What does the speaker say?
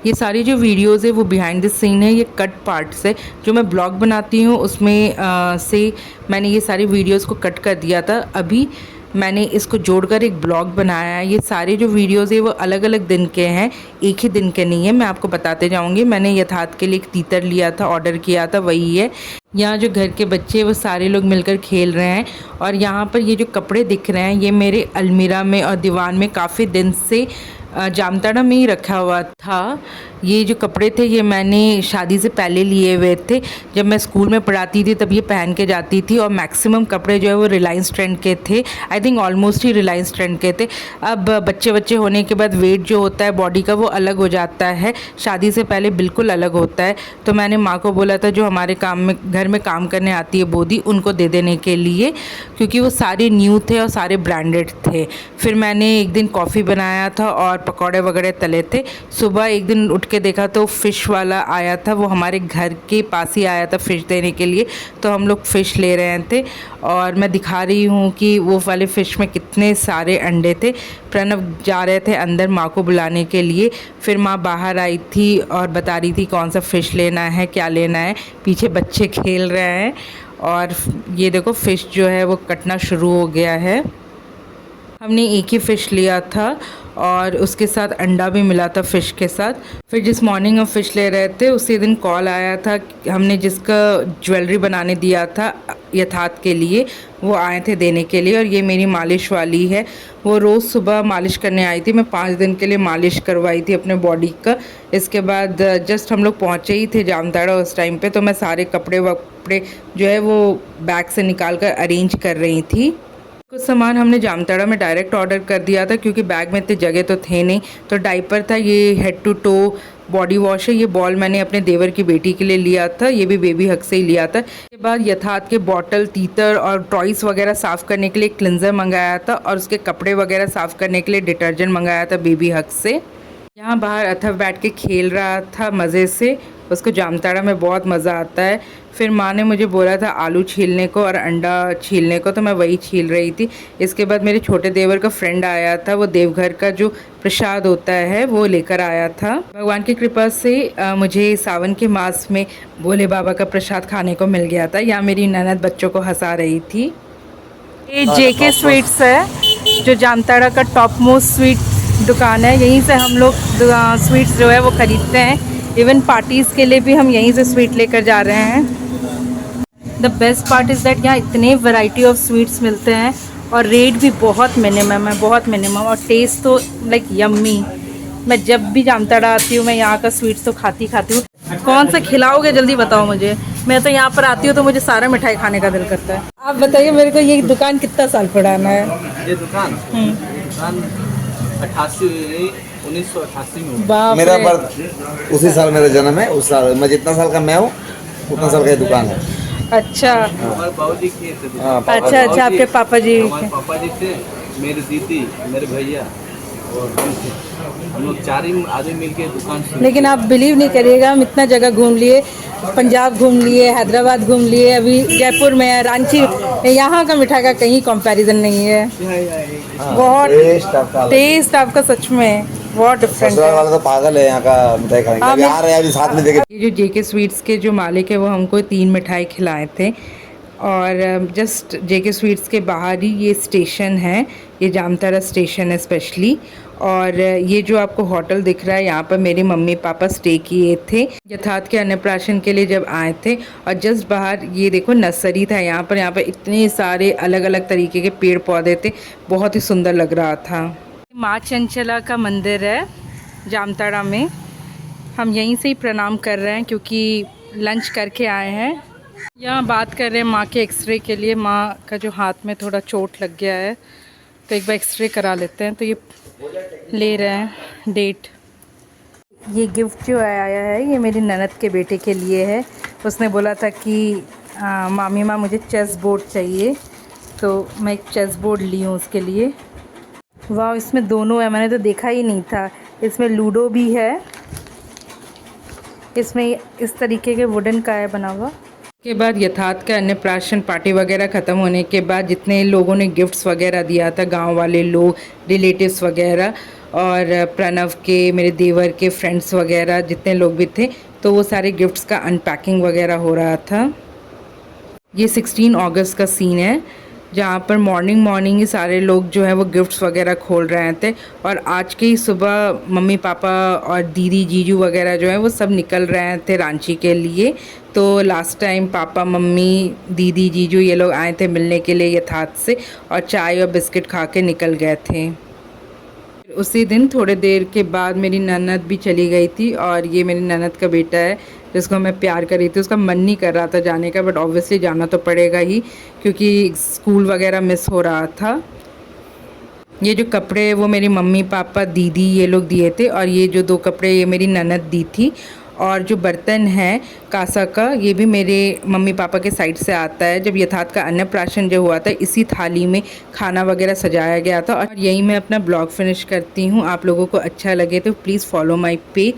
ये सारी जो वीडियोस है वो बिहाइंड द सीन है, ये कट पार्ट्स है। जो मैं ब्लॉग बनाती हूँ उसमें से मैंने ये सारी वीडियोस को कट कर दिया था। अभी मैंने इसको जोड़कर एक ब्लॉग बनाया है। ये सारे जो वीडियोस है वो अलग अलग दिन के हैं, एक ही दिन के नहीं है। मैं आपको बताते जाऊंगी। मैंने यथार्थ के लिए एक तीतर लिया था, ऑर्डर किया था, वही है। यहाँ जो घर के बच्चे हैं वो सारे लोग मिलकर खेल रहे हैं। और यहाँ पर ये जो कपड़े दिख रहे हैं ये मेरे अलमीरा में और दीवान में काफ़ी दिन से जामताड़ा में ही रखा हुआ था। ये जो कपड़े थे ये मैंने शादी से पहले लिए हुए थे। जब मैं स्कूल में पढ़ाती थी तब ये पहन के जाती थी। और मैक्सिमम कपड़े जो है वो रिलायंस ट्रेंड के थे। I think almost he Reliance trend के थे। अब बच्चे होने के बाद वेट जो होता है बॉडी का वो अलग हो जाता है, शादी से पहले बिल्कुल अलग होता है। तो मैंने माँ को बोला था जो हमारे घर में काम करने आती है बोदी, उनको दे देने के लिए, क्योंकि वो सारे न्यू थे और सारे ब्रांडेड थे। फिर मैंने एक दिन कॉफ़ी बनाया था और पकौड़े वगैरह तले थे। सुबह एक दिन उठ के देखा तो फ़िश वाला आया था, वो हमारे घर के पास ही आया था फ़िश देने के लिए। तो हम लोग फ़िश ले रहे थे और मैं दिखा रही हूँ कि वो वाले फ़िश में कितने सारे अंडे थे। प्रणव जा रहे थे अंदर माँ को बुलाने के लिए। फिर माँ बाहर आई थी और बता रही थी कौन सा फ़िश लेना है, क्या लेना है। पीछे बच्चे खेल रहे हैं और ये देखो फ़िश जो है वो कटना शुरू हो गया है। हमने एक ही फ़िश लिया था और उसके साथ अंडा भी मिला था फ़िश के साथ। फिर जिस मॉर्निंग हम फ़िश ले रहे थे उसी दिन कॉल आया था। हमने जिसका ज्वेलरी बनाने दिया था यथार्थ के लिए, वो आए थे देने के लिए। और ये मेरी मालिश वाली है, वो रोज़ सुबह मालिश करने आई थी। मैं 5 दिन के लिए मालिश करवाई थी अपने बॉडी का। इसके बाद जस्ट हम लोग पहुँचे ही थे जामताड़ा उस टाइम पे, तो मैं सारे कपड़े वपड़े जो है वो बैग से निकाल कर अरेंज कर रही थी। कुछ सामान हमने जामताड़ा में डायरेक्ट ऑर्डर कर दिया था क्योंकि बैग में इतनी जगह तो थे नहीं। तो डाइपर था, ये head to toe body wash है। ये बॉल मैंने अपने देवर की बेटी के लिए लिया था, ये भी बेबी हक से ही लिया था। उसके बाद यथार्थ के बॉटल, तीतर और टॉयस वगैरह साफ़ करने के लिए क्लिनज़र मंगाया था और उसके कपड़े वगैरह साफ़ करने के लिए डिटर्जेंट मंगाया था बेबी हक से। यहाँ बाहर अथर्व बैठ के खेल रहा था मज़े से, उसको जामताड़ा में बहुत मज़ा आता है। फिर माँ ने मुझे बोला था आलू छीलने को और अंडा छीलने को, तो मैं वही छील रही थी। इसके बाद मेरे छोटे देवर का फ्रेंड आया था, वो देवघर का जो प्रसाद होता है वो लेकर आया था। भगवान की कृपा से मुझे सावन के मास में भोले बाबा का प्रसाद खाने को मिल गया था। यहाँ मेरी ननद बच्चों को हंसा रही थी। ये जेके स्वीट्स है जो जामताड़ा का टॉप मोस्ट स्वीट दुकान है। यहीं से हम लोग स्वीट्स जो है वो ख़रीदते हैं। इवन पार्टीज़ के लिए भी हम यहीं से स्वीट लेकर जा रहे हैं। The best part is that यहाँ इतने वैरायटी ऑफ स्वीट्स मिलते हैं और रेट भी बहुत मिनिमम है, बहुत मिनिमम। और टेस्ट तो लाइक यम्मी। मैं जब भी जामताड़ा आती हूँ मैं यहाँ का स्वीट्स तो खाती हूँ। कौन सा खिलाओगे जल्दी बताओ मुझे। मैं तो यहाँ पर आती हूँ तो मुझे सारा मिठाई खाने का दिल करता है। आप बताइए मेरे को ये दुकान कितना साल पुराना है? ये दुकान 1988 में। मेरा बर्थ उसी साल मेरा जन्म है, उस साल मैं जितना साल का मैं हूँ उतना साल का ये दुकान है। अच्छा हमारे बाबूजी किए थे दुकान। अच्छा, आपके पापा जी? हमारे पापा जी थे, मेरी दीदी, मेरे भैया और हम थे। हम लोग 4 ही आदमी मिलके दुकान शुरू। लेकिन आप बिलीव नहीं करिएगा, हम इतना जगह घूम लिए, पंजाब घूम लिए, हैदराबाद घूम लिए, अभी जयपुर में है, रांची। यहाँ का मिठाई का कहीं कंपैरिजन नहीं है। बहुत टेस्ट आपका सच में बहुत डिफरेंट है। वाला तो पागल है यहाँ का मिठाई खाने के लिए। आ रहे हैं अभी साथ में देखे। ये जो जेके स्वीट्स के जो मालिक है वो हमको 3 मिठाई खिलाए थे। और जस्ट जेके स्वीट्स के बाहर ही ये स्टेशन है, ये जामताड़ा स्टेशन है स्पेशली। और ये जो आपको होटल दिख रहा है यहाँ पर मेरे मम्मी पापा स्टे किए थे यथार्थ के अन्नप्राशन के लिए जब आए थे। और जस्ट बाहर ये देखो नर्सरी था यहाँ पर इतने सारे अलग अलग तरीके के पेड़ पौधे थे, बहुत ही सुंदर लग रहा था। माँ चंचला का मंदिर है जामताड़ा में। हम यहीं से ही प्रणाम कर रहे हैं क्योंकि लंच करके आए हैं। यहाँ बात कर रहे हैं माँ के एक्सरे के लिए। माँ का जो हाथ में थोड़ा चोट लग गया है तो एक बार एक्सरे करा लेते हैं। तो ये ले रहे हैं डेट। ये गिफ्ट जो आया है ये मेरी ननद के बेटे के लिए है। उसने बोला था कि मामी माँ मुझे चेस बोर्ड चाहिए, तो मैं एक चेस बोर्ड ली हूँ उसके लिए। वाह, इसमें दोनों है, मैंने तो देखा ही नहीं था। इसमें लूडो भी है, इसमें इस तरीके के वुडन का है बना हुआ। के बाद यथार्थ का अन्नप्राशन पार्टी वगैरह ख़त्म होने के बाद जितने लोगों ने गिफ्ट्स वगैरह दिया था, गांव वाले लोग, रिलेटिव्स वगैरह, और प्रणव के, मेरे देवर के फ्रेंड्स वगैरह जितने लोग भी थे, तो वो सारे गिफ्ट्स का अनपैकिंग वगैरह हो रहा था। ये 16 अगस्त का सीन है जहाँ पर मॉर्निंग ही सारे लोग जो है वो गिफ्ट्स वगैरह खोल रहे थे। और आज के ही सुबह मम्मी पापा और दीदी जीजू वगैरह जो है वो सब निकल रहे थे रांची के लिए। तो लास्ट टाइम पापा मम्मी दीदी जीजू ये लोग आए थे मिलने के लिए यथार्थ से, और चाय और बिस्किट खा के निकल गए थे। उसी दिन थोड़े देर के बाद मेरी ननद भी चली गई थी, और ये मेरी ननद का बेटा है जिसको मैं प्यार कर रही थी। उसका मन नहीं कर रहा था जाने का, बट ऑब्वियसली जाना तो पड़ेगा ही क्योंकि स्कूल वगैरह मिस हो रहा था। ये जो कपड़े वो मेरी मम्मी पापा दीदी ये लोग दिए थे, और ये जो 2 कपड़े ये मेरी ननद दी थी। और जो बर्तन है कांसा का, ये भी मेरे मम्मी पापा के साइड से आता है। जब यथार्थ का अन्नप्राशन जो हुआ था इसी थाली में खाना वगैरह सजाया गया था। और यही मैं अपना ब्लॉग फिनिश करती हूँ। आप लोगों को अच्छा लगे तो प्लीज़ फॉलो माई पेज।